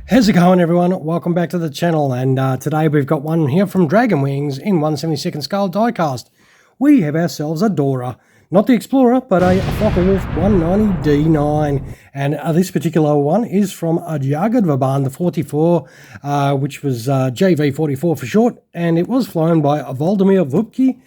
How's it going, everyone? Welcome back to the channel, and today we've got one here from Dragon Wings in 1/72 scale diecast. We have ourselves a Dora, not the Explorer, but a Focke-Wulf 190D-9, and this particular one is from a Jagdverband 44, which was JV44 for short, and it was flown by Waldemar Wübke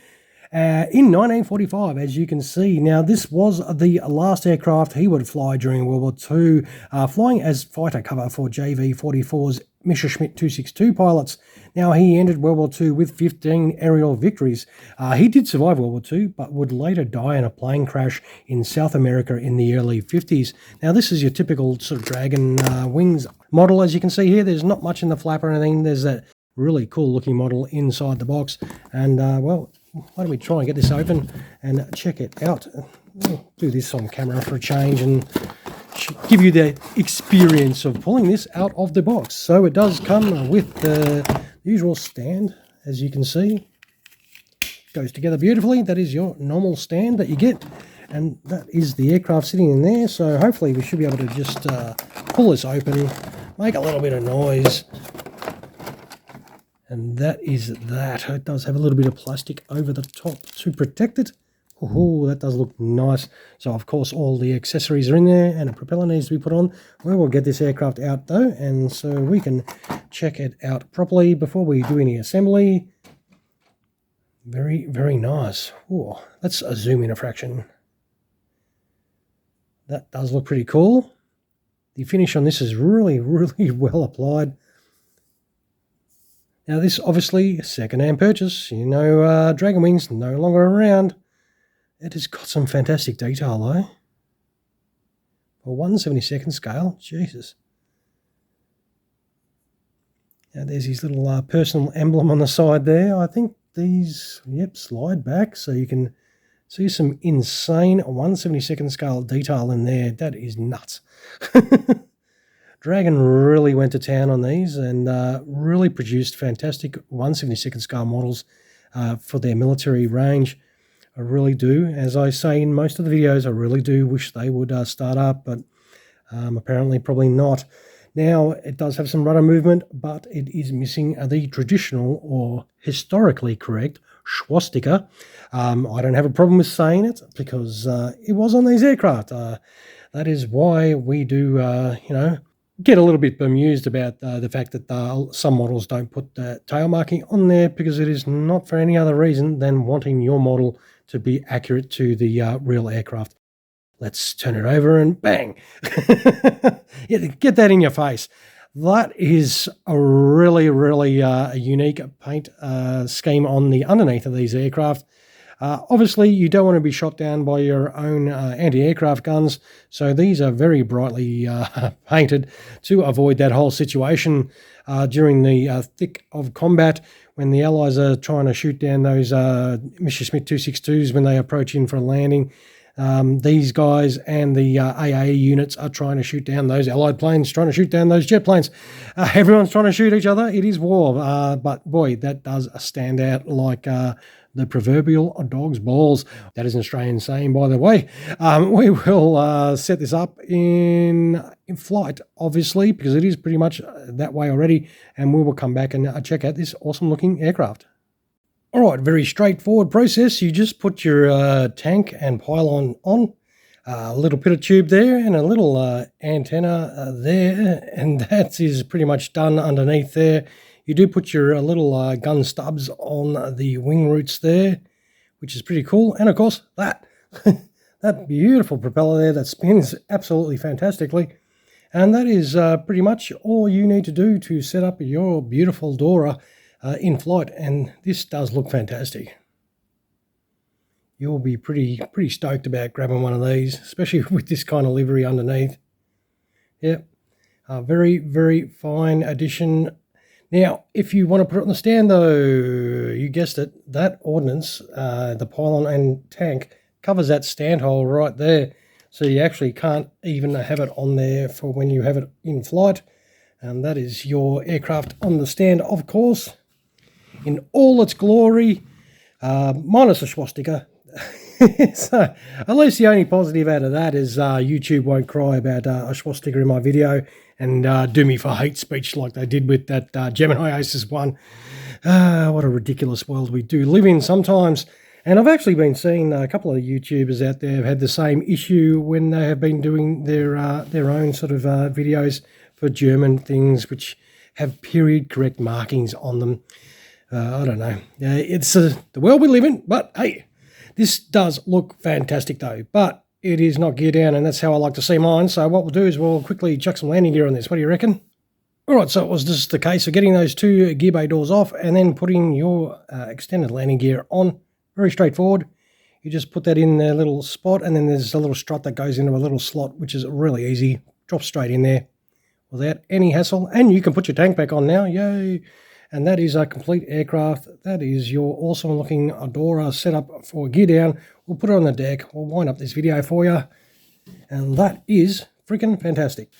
in 1945, as you can see. Now, this was the last aircraft he would fly during World War II, flying as fighter cover for JV44's Messerschmitt 262 pilots. Now, he ended World War II with 15 aerial victories. He did survive World War II, but would later die in a plane crash in South America in the early 50s. Now, this is your typical sort of Dragon Wings model. As you can see here, there's not much in the flap or anything. There's that really cool looking model inside the box, and well, why don't we try and get this open and check it out. We'll do this on camera for a change and give you the experience of pulling this out of the box. So it does come with the usual stand, as you can see. Goes together beautifully. That is your normal stand that you get, and that is the aircraft sitting in there. So hopefully we should be able to just pull this open, make a little bit of noise. And that is that. It does have a little bit of plastic over the top to protect it. Oh, that does look nice. So, of course, all the accessories are in there, and a propeller needs to be put on. We will get this aircraft out, though, and so we can check it out properly before we do any assembly. Very, very nice. Oh, let's zoom in a fraction. That does look pretty cool. The finish on this is really, really well applied. Now, this obviously second-hand purchase. You know, Dragon Wings no longer around. It has got some fantastic detail, though. For 1/72 scale, Jesus. Now, there's his little personal emblem on the side there. I think these, yep, slide back so you can see some insane 1/72 scale detail in there. That is nuts. Dragon really went to town on these and really produced fantastic 1/72 scale models for their military range. I really do. As I say in most of the videos, I really do wish they would start up, but apparently probably not. Now, it does have some rudder movement, but it is missing the traditional or historically correct swastika. I don't have a problem with saying it because it was on these aircraft. That is why we do, you know, get a little bit bemused about the fact that some models don't put the tail marking on there, because it is not for any other reason than wanting your model to be accurate to the real aircraft. Let's turn it over and bang. Get that in your face. That is a really, really unique paint scheme on the underneath of these aircraft. Obviously, you don't want to be shot down by your own anti-aircraft guns, so these are very brightly painted to avoid that whole situation during the thick of combat when the Allies are trying to shoot down those Messerschmitt 262s when they approach in for a landing. These guys and the AA units are trying to shoot down those Allied planes, trying to shoot down those jet planes. Everyone's trying to shoot each other. It is war, but boy, that does stand out like the proverbial dog's balls. That is an Australian saying, by the way. We will set this up in flight, obviously, because it is pretty much that way already, and we will come back and check out this awesome-looking aircraft. All right, very straightforward process. You just put your tank and pylon on, a little bit of tube there and a little antenna there, and that is pretty much done underneath there. You do put your little gun stubs on the wing roots there, which is pretty cool. And, of course, that that beautiful propeller there that spins absolutely fantastically. And that is pretty much all you need to do to set up your beautiful Dora in flight. And this does look fantastic. You'll be pretty stoked about grabbing one of these, especially with this kind of livery underneath. Yep, very, very fine addition. Now, if you want to put it on the stand, though, you guessed it, that ordnance, the pylon and tank, covers that stand hole right there. So you actually can't even have it on there for when you have it in flight. And that is your aircraft on the stand, of course, in all its glory, minus the swastika. So at least the only positive out of that is YouTube won't cry about a swastika in my video and do me for hate speech like they did with that Gemini Aces one. What a ridiculous world we do live in sometimes. And I've actually been seeing a couple of YouTubers out there have had the same issue when they have been doing their own sort of videos for German things which have period correct markings on them. I don't know. It's the world we live in, but hey, this does look fantastic though. But it is not gear down, and that's how I like to see mine. So what we'll do is we'll quickly chuck some landing gear on this. What do you reckon? All right, so it was just the case of getting those two gear bay doors off and then putting your extended landing gear on. Very straightforward. You just put that in the little spot, and then there's a little strut that goes into a little slot, which is really easy. Drop straight in there without any hassle. And you can put your tank back on now. Yay! And that is a complete aircraft. That is your awesome looking Adora setup for gear down. We'll put it on the deck. We'll wind up this video for you. And that is freaking fantastic.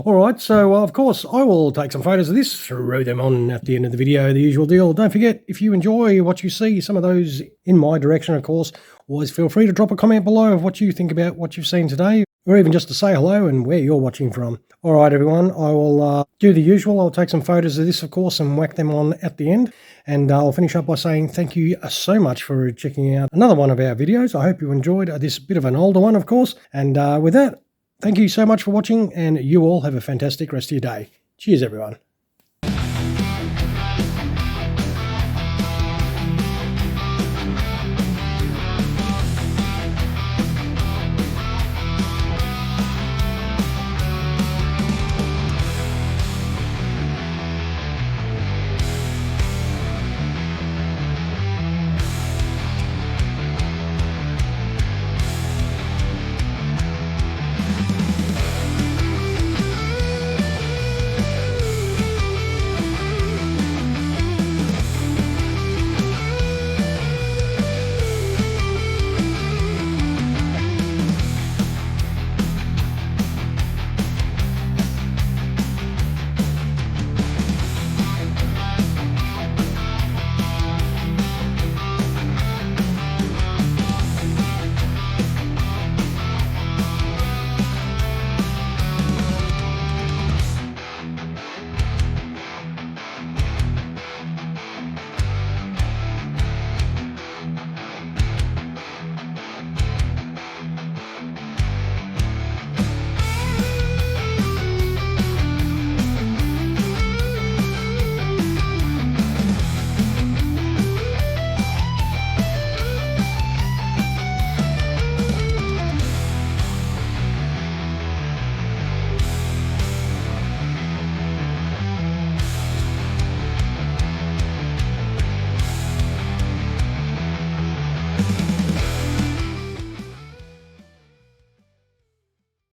All right, so of course I will take some photos of this, throw them on at the end of the video, the usual deal. Don't forget, if you enjoy what you see, some of those in my direction, of course, always feel free to drop a comment below of what you think about what you've seen today, or even just to say hello and where you're watching from. All right, everyone, I will do the usual. I'll take some photos of this, of course, and whack them on at the end. And I'll finish up by saying thank you so much for checking out another one of our videos. I hope you enjoyed this bit of an older one, of course. And with that, thank you so much for watching, and you all have a fantastic rest of your day. Cheers, everyone.